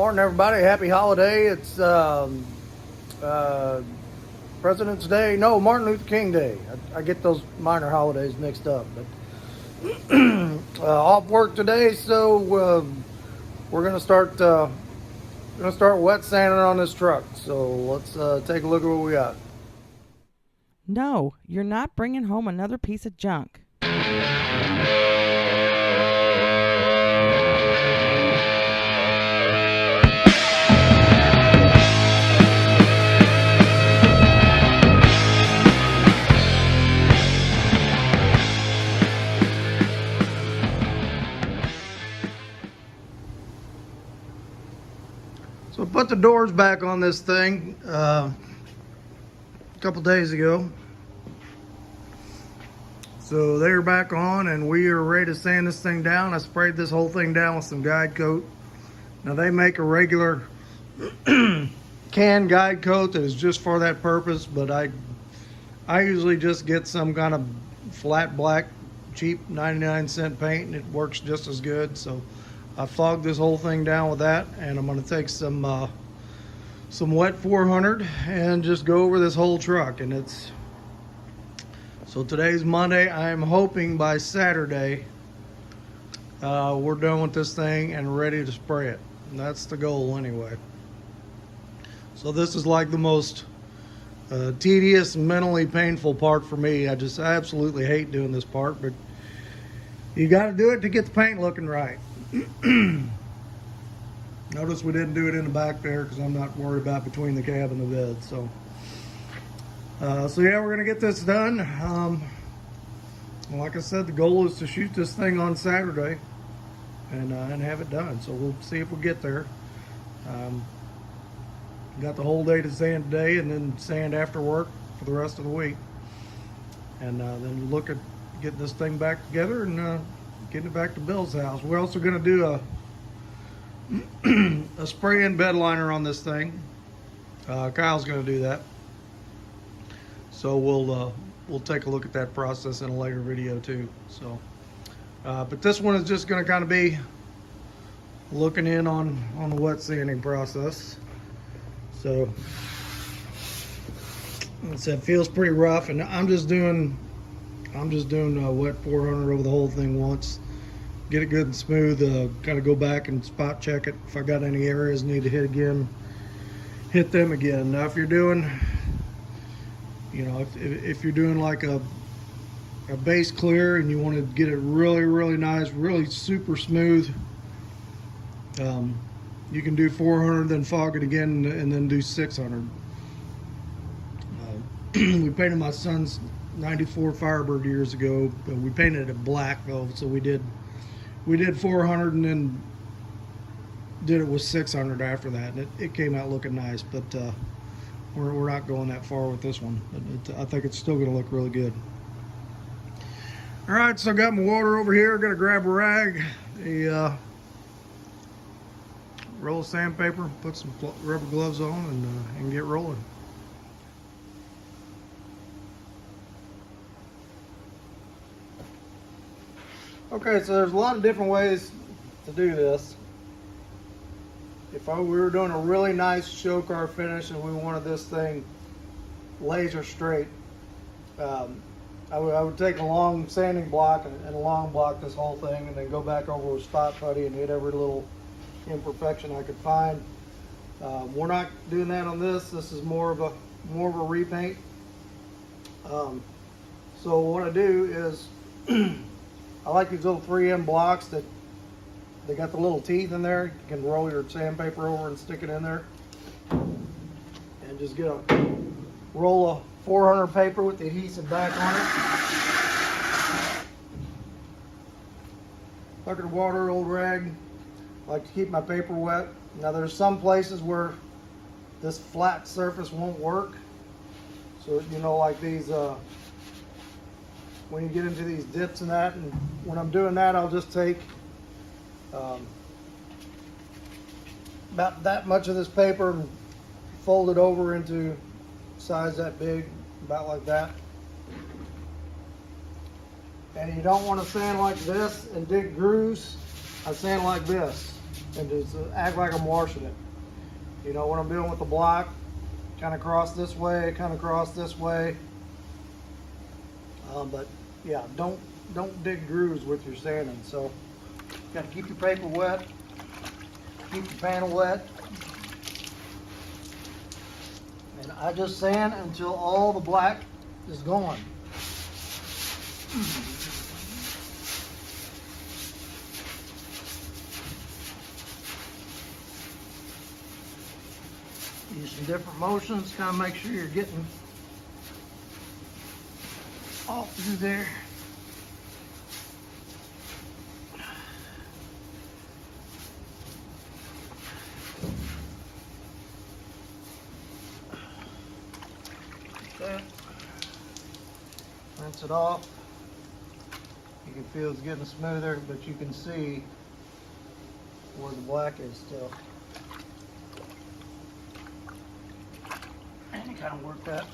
Morning, everybody. Happy holiday. It's President's Day. No, Martin Luther King Day. I get those minor holidays mixed up. But off work today, so we're gonna start wet sanding on this truck. So let's take a look at what we got. No, you're not bringing home another piece of junk. So I put the doors back on this thing a couple days ago. So they're back on and we are ready to sand this thing down. I sprayed this whole thing down with some guide coat. Now they make a regular can guide coat that is just for that purpose, but I usually just get some kind of flat black cheap 99-cent paint and it works just as good. So I fogged this whole thing down with that, and I'm going to take some wet 400 and just go over this whole truck. And it's so today's Monday. I am hoping by Saturday we're done with this thing and ready to spray it. And that's the goal anyway. So this is like the most tedious and mentally painful part for me. I absolutely hate doing this part, but you got to do it to get the paint looking right. Notice we didn't do it in the back there because I'm not worried about between the cab and the bed. So yeah, we're gonna get this done. Like I said, the goal is to shoot this thing on Saturday and have it done. So we'll see if we get there. Got the whole day to sand today, and then sand after work for the rest of the week, and then look at getting this thing back together and getting it back to Bill's house. We're also going to do a spray-in bed liner on this thing. Kyle's going to do that. So we'll take a look at that process in a later video too. So, but this one is just going to kind of be looking in on the wet sanding process. So it feels pretty rough, and I'm just doing wet 400 over the whole thing once, get it good and smooth. Kind of go back and spot check it. If I got any areas need to hit them again. Now if you're doing, if you're doing like a base clear and you want to get it really nice, really super smooth, you can do 400, then fog it again, and then do 600. We painted my son's 94 Firebird years ago. We painted it black though, so we did 400 and then did it with 600 after that, and it came out looking nice. But we're not going that far with this one. But I think it's still going to look really good. All right, so I got my water over here. Got to grab a rag, a roll of sandpaper, put some rubber gloves on, and get rolling. Okay, so there's a lot of different ways to do this. If we were doing a really nice show car finish and we wanted this thing laser straight, I would take a long sanding block and a long block this whole thing, and then go back over with spot putty and hit every little imperfection I could find. We're not doing that on this. This is more of a repaint. So what I do is I like these little 3M blocks that they got the little teeth in there. You can roll your sandpaper over and stick it in there, and just get a roll of 400 paper with the adhesive back on it. Bucket of water, old rag. I like to keep my paper wet. Now there's some places where this flat surface won't work. So like these, when you get into these dips and that, and when I'm doing that, I'll just take about that much of this paper and fold it over into size that big, about like that. And you don't want to sand like this and dig grooves. I sand like this. and just act like I'm washing it. You know, when I'm doing with the block, kind of cross this way, kind of cross this way. But yeah, don't dig grooves with your sanding. So got to keep your paper wet, keep your panel wet. And I just sand until all the black is gone. Use some different motions, kind of make sure you're getting all through there. That. Rinse it off. You can feel it's getting smoother, but you can see where the black is still. And you kind of work that.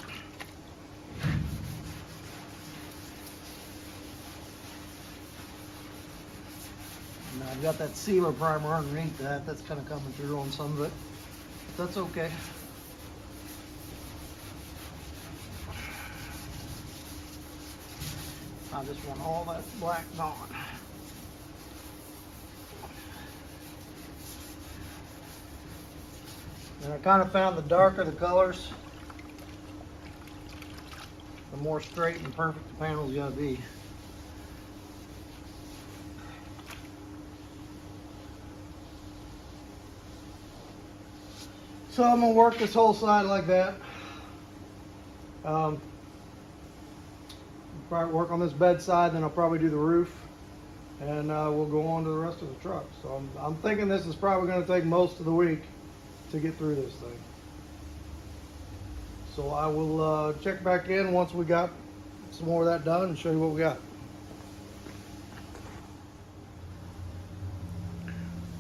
Now I've got that sealer primer underneath that. That's kind of coming through on some of it. But that's okay. I just want all that black gone. And I kind of found the darker the colors, the more straight and perfect the panel's gotta be. So I'm gonna work this whole side like that. Probably work on this bed side, then I'll probably do the roof, and we'll go on to the rest of the truck. So I'm thinking this is probably going to take most of the week to get through this thing. So I will check back in once we got some more of that done and show you what we got.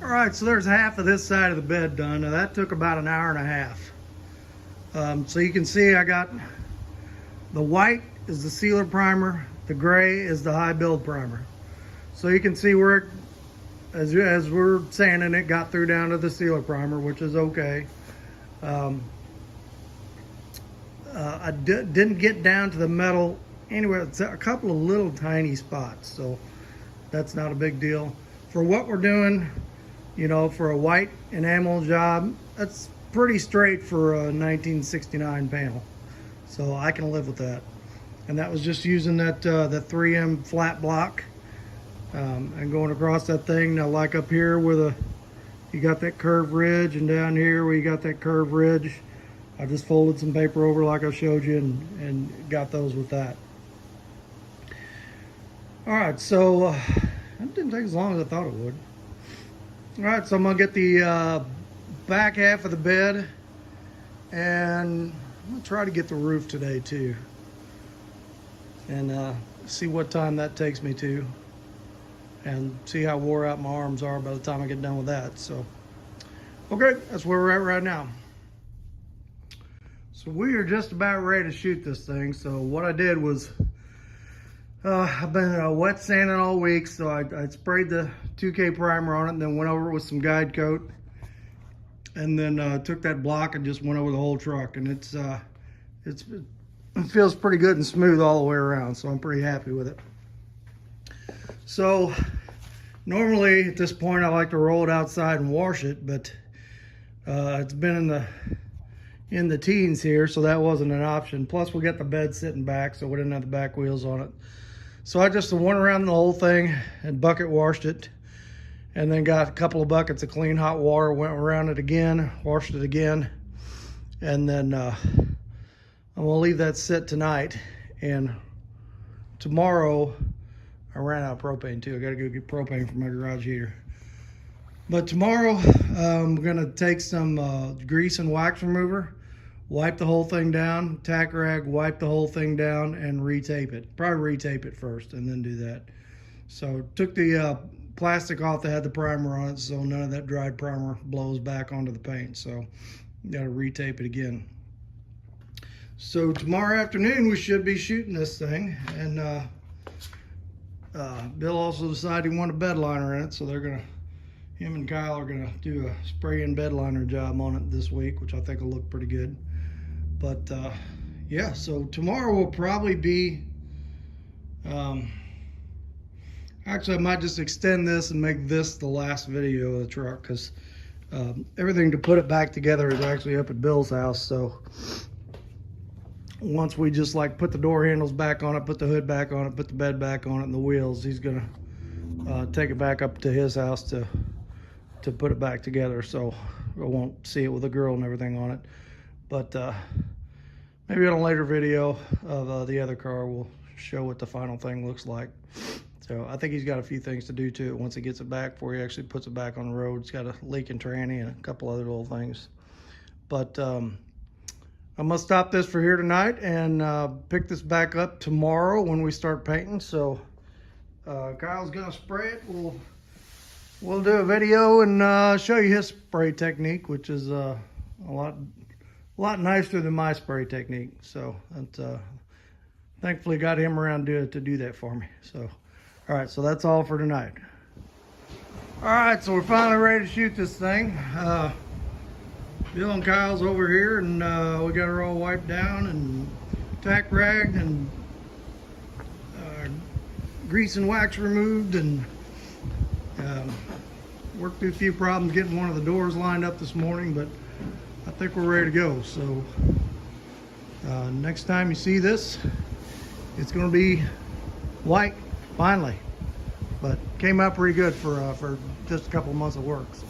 All right, so there's half of this side of the bed done. Now that took about an hour and a half. So you can see I got the white is the sealer primer, the gray is the high build primer. So you can see where it, as we're sanding it, got through down to the sealer primer, which is okay. I didn't get down to the metal anywhere. It's a couple of little tiny spots, so that's not a big deal. For what we're doing, you know, for a white enamel job, that's pretty straight for a 1969 panel. So I can live with that. And that was just using that the 3M flat block and going across that thing. Now, like up here where you got that curved ridge, and down here where you got that curved ridge, I just folded some paper over like I showed you and got those with that. All right, so that didn't take as long as I thought it would. All right, so I'm gonna get the back half of the bed, and I'm gonna try to get the roof today too, and see what time that takes me to, and see how wore out my arms are by the time I get done with that. So, okay, that's where we're at right now. So we are just about ready to shoot this thing. So what I did was, I've been wet sanding all week, so I sprayed the 2K primer on it, and then went over it with some guide coat, and then took that block and just went over the whole truck, and it feels pretty good and smooth all the way around, so I'm pretty happy with it. So normally at this point I like to roll it outside and wash it, but it's been in the teens here, so that wasn't an option. Plus we got the bed sitting back, so we didn't have the back wheels on it. So I just went around the whole thing and bucket washed it, and then got a couple of buckets of clean hot water, went around it again, washed it again, and then I'm gonna leave that sit tonight. And tomorrow, I ran out of propane too. I gotta go get propane for my garage heater. But tomorrow, I'm gonna take some grease and wax remover, wipe the whole thing down, tack rag, wipe the whole thing down, and retape it. Probably retape it first and then do that. So took the plastic off that had the primer on it, so none of that dried primer blows back onto the paint. So gotta retape it again. So tomorrow afternoon we should be shooting this thing, and Bill also decided he wanted a bed liner in it, so they're gonna him and Kyle are gonna do a spray and bed liner job on it this week, which I think will look pretty good. But yeah, so tomorrow will probably be, actually I might just extend this and make this the last video of the truck, because everything to put it back together is actually up at Bill's house. So once we just like put the door handles back on it, put the hood back on it, put the bed back on it and the wheels, he's gonna take it back up to his house to put it back together. So I won't see it with a girl and everything on it. But maybe on a later video of the other car, we'll show what the final thing looks like. So I think he's got a few things to do to it once he gets it back before he actually puts it back on the road. It's got a leaking tranny and a couple other little things. But I'm gonna stop this for here tonight and pick this back up tomorrow when we start painting. So Kyle's gonna spray it. We'll do a video and show you his spray technique, which is a lot nicer than my spray technique. So that thankfully got him around to do that for me. So all right, so that's all for tonight. All right, so we're finally ready to shoot this thing. Bill and Kyle's over here, and we got her all wiped down and tack ragged and grease and wax removed, and worked through a few problems getting one of the doors lined up this morning, but I think we're ready to go. So next time you see this, it's going to be white finally, but came out pretty good for just a couple of months of work. So.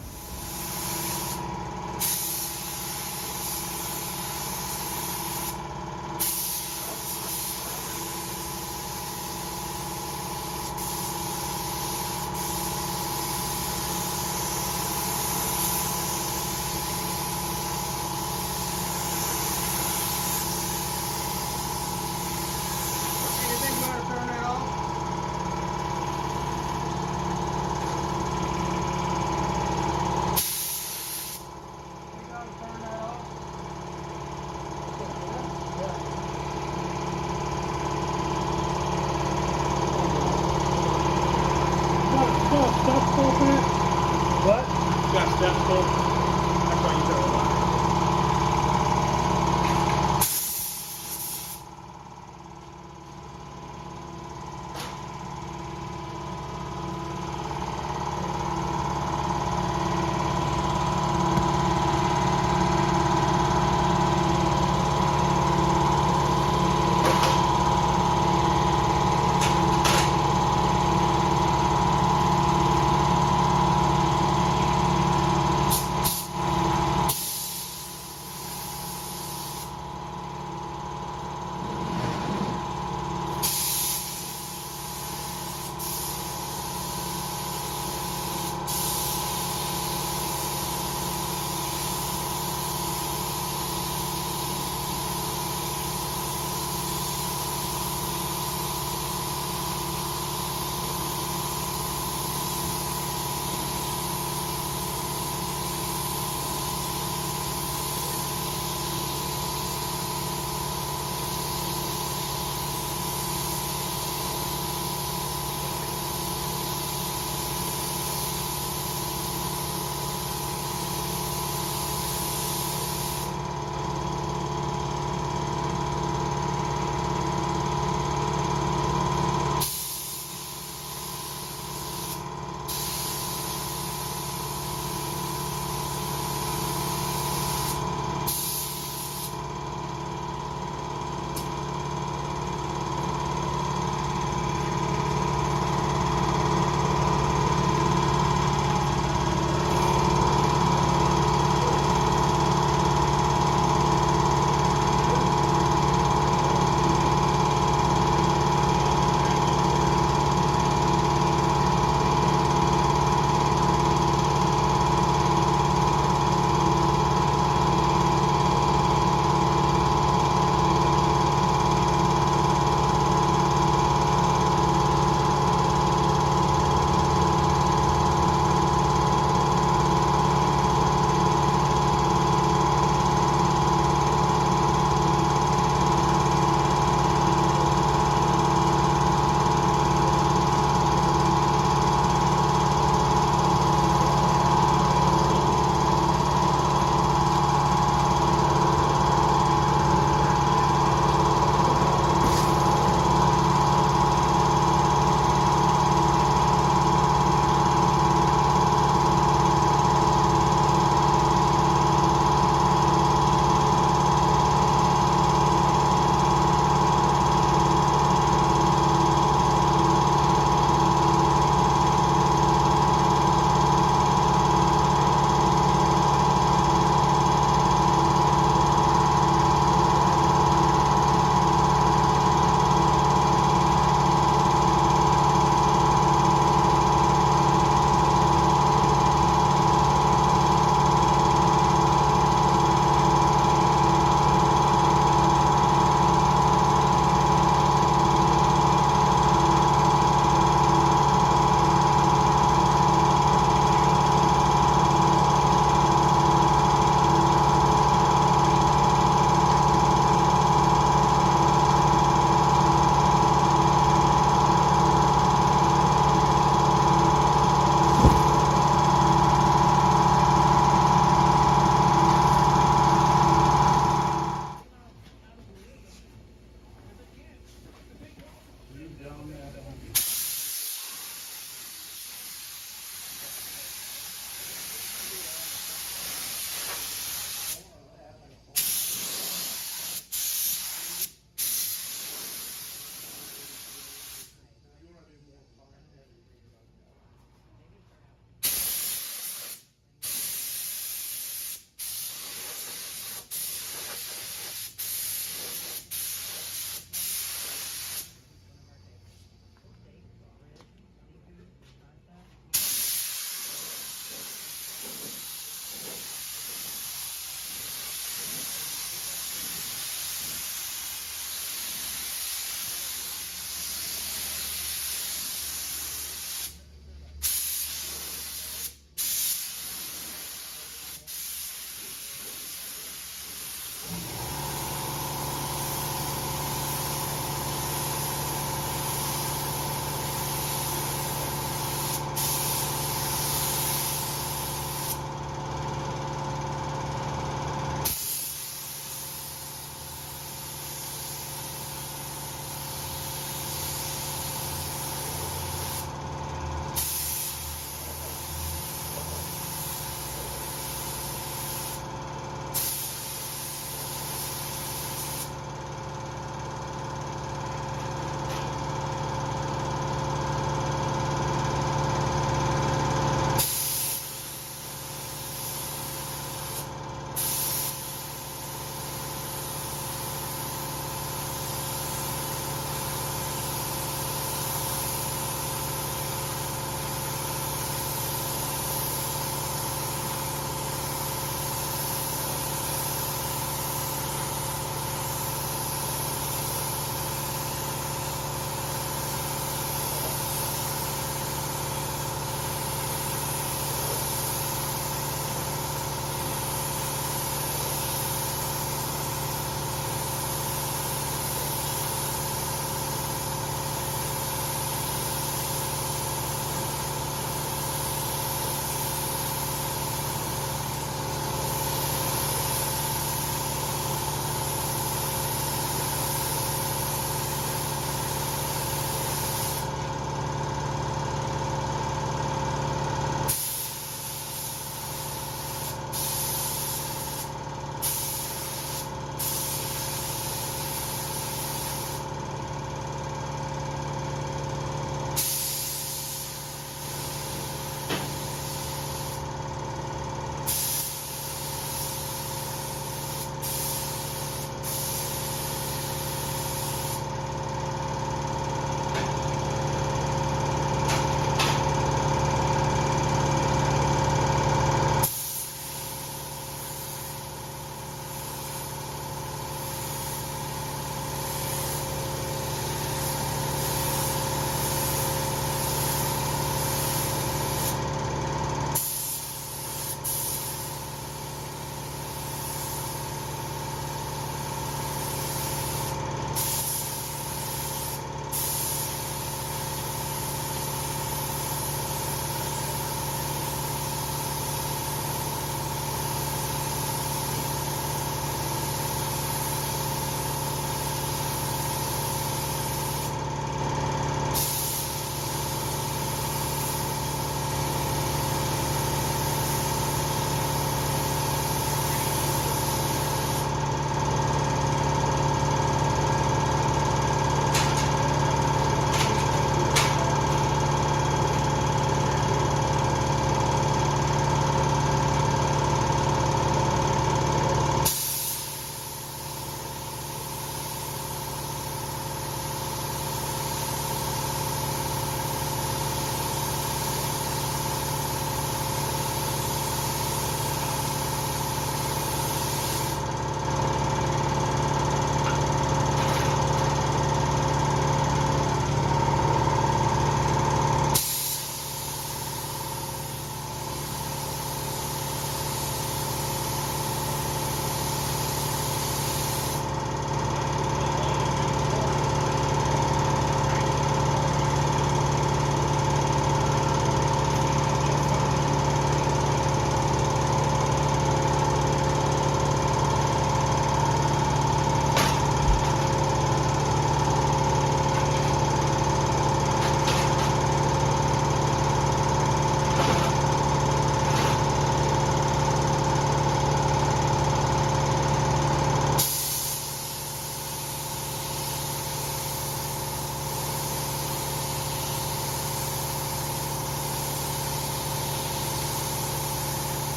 What? Got step full. That's why you throw it on.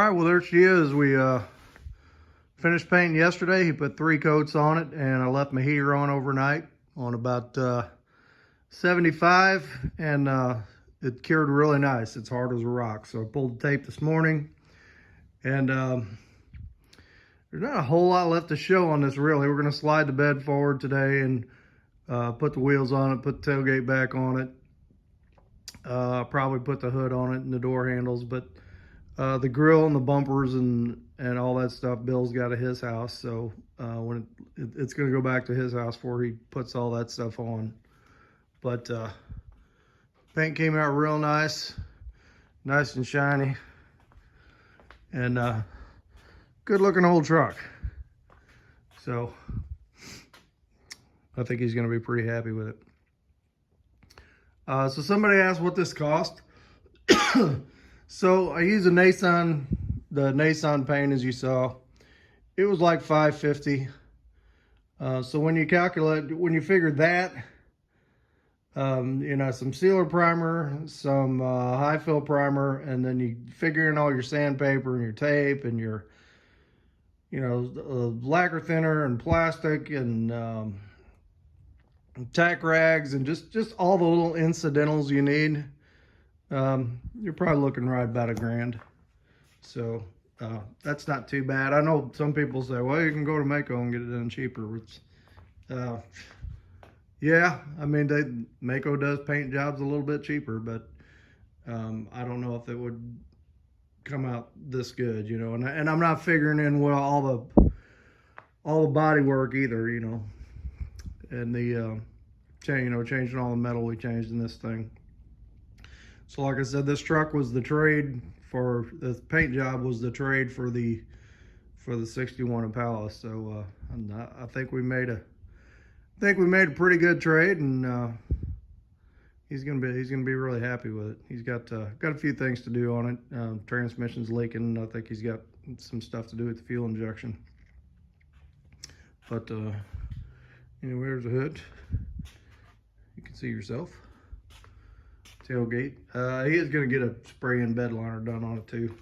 right, well, there she is. We finished painting yesterday. He put 3 coats on it, and I left my heater on overnight on about 75, and it cured really nice. It's hard as a rock. So I pulled the tape this morning, and there's not a whole lot left to show on this, really. We're going to slide the bed forward today and put the wheels on it, put the tailgate back on it. Probably put the hood on it and the door handles, but the grill and the bumpers and all that stuff, Bill's got at his house. So when it's going to go back to his house before he puts all that stuff on. But paint came out real nice and shiny, and good looking old truck. So I think he's going to be pretty happy with it. So somebody asked what this cost. So I use the Nissan paint, as you saw. It was like $5.50. So when you figure that, you know, some sealer primer, some high fill primer, and then you figure in all your sandpaper and your tape and your, you know, lacquer thinner and plastic and tack rags and just all the little incidentals you need, you're probably looking right about $1,000. So that's not too bad. I know some people say, well, you can go to Mako and get it done cheaper, which yeah, I mean, Mako does paint jobs a little bit cheaper, but I don't know if it would come out this good, you know. And I'm not figuring in all the body work either, you know, and the changing all the metal we changed in this thing. So like I said, this truck was the trade for the paint job, was the trade for the 61 Impala. So I think we made a pretty good trade, and he's gonna be really happy with it. He's got a few things to do on it. Transmission's leaking. I think he's got some stuff to do with the fuel injection. But anyway, there's the hood. You can see yourself. Tailgate. He is going to get a spray-in bed liner done on it too.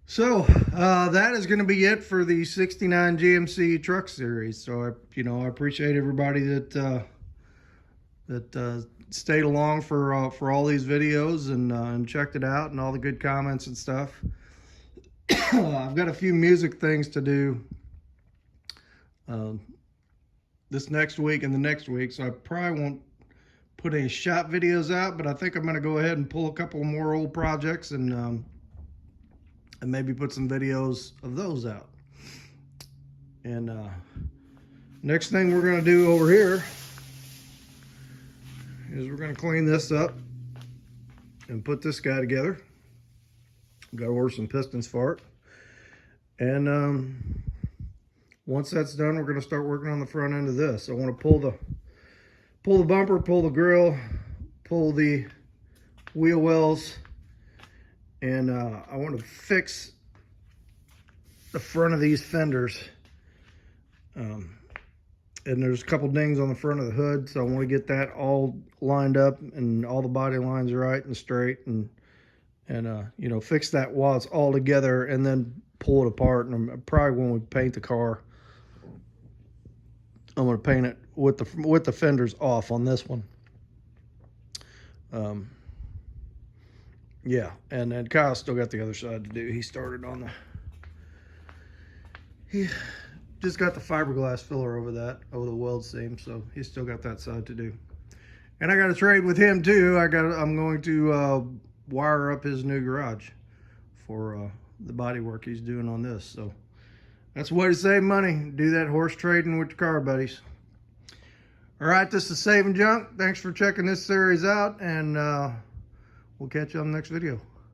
So that is going to be it for the 69 GMC truck series. So I appreciate everybody that stayed along for all these videos and checked it out, and all the good comments and stuff. I've got a few music things to do this next week and the next week, so I probably won't put any shop videos out, but I think I'm going to go ahead and pull a couple more old projects and maybe put some videos of those out. And next thing we're going to do over here is we're going to clean this up and put this guy together. Got to order some pistons for it. And once that's done, we're going to start working on the front end of this. I want to pull the bumper, pull the grill, pull the wheel wells, and I want to fix the front of these fenders. And there's a couple dings on the front of the hood, so I want to get that all lined up and all the body lines right and straight, and you know, fix that while it's all together, and then pull it apart. And probably when we paint the car, I'm going to paint it with the fenders off on this one. Yeah, and then Kyle's still got the other side to do. He started on he just got the fiberglass filler over the weld seam, so he's still got that side to do. And I got to trade with him too. I'm going to wire up his new garage for the body work he's doing on this. So that's a way to save money. Do that horse trading with your car buddies. All right, this is Saving Junk. Thanks for checking this series out, and we'll catch you on the next video.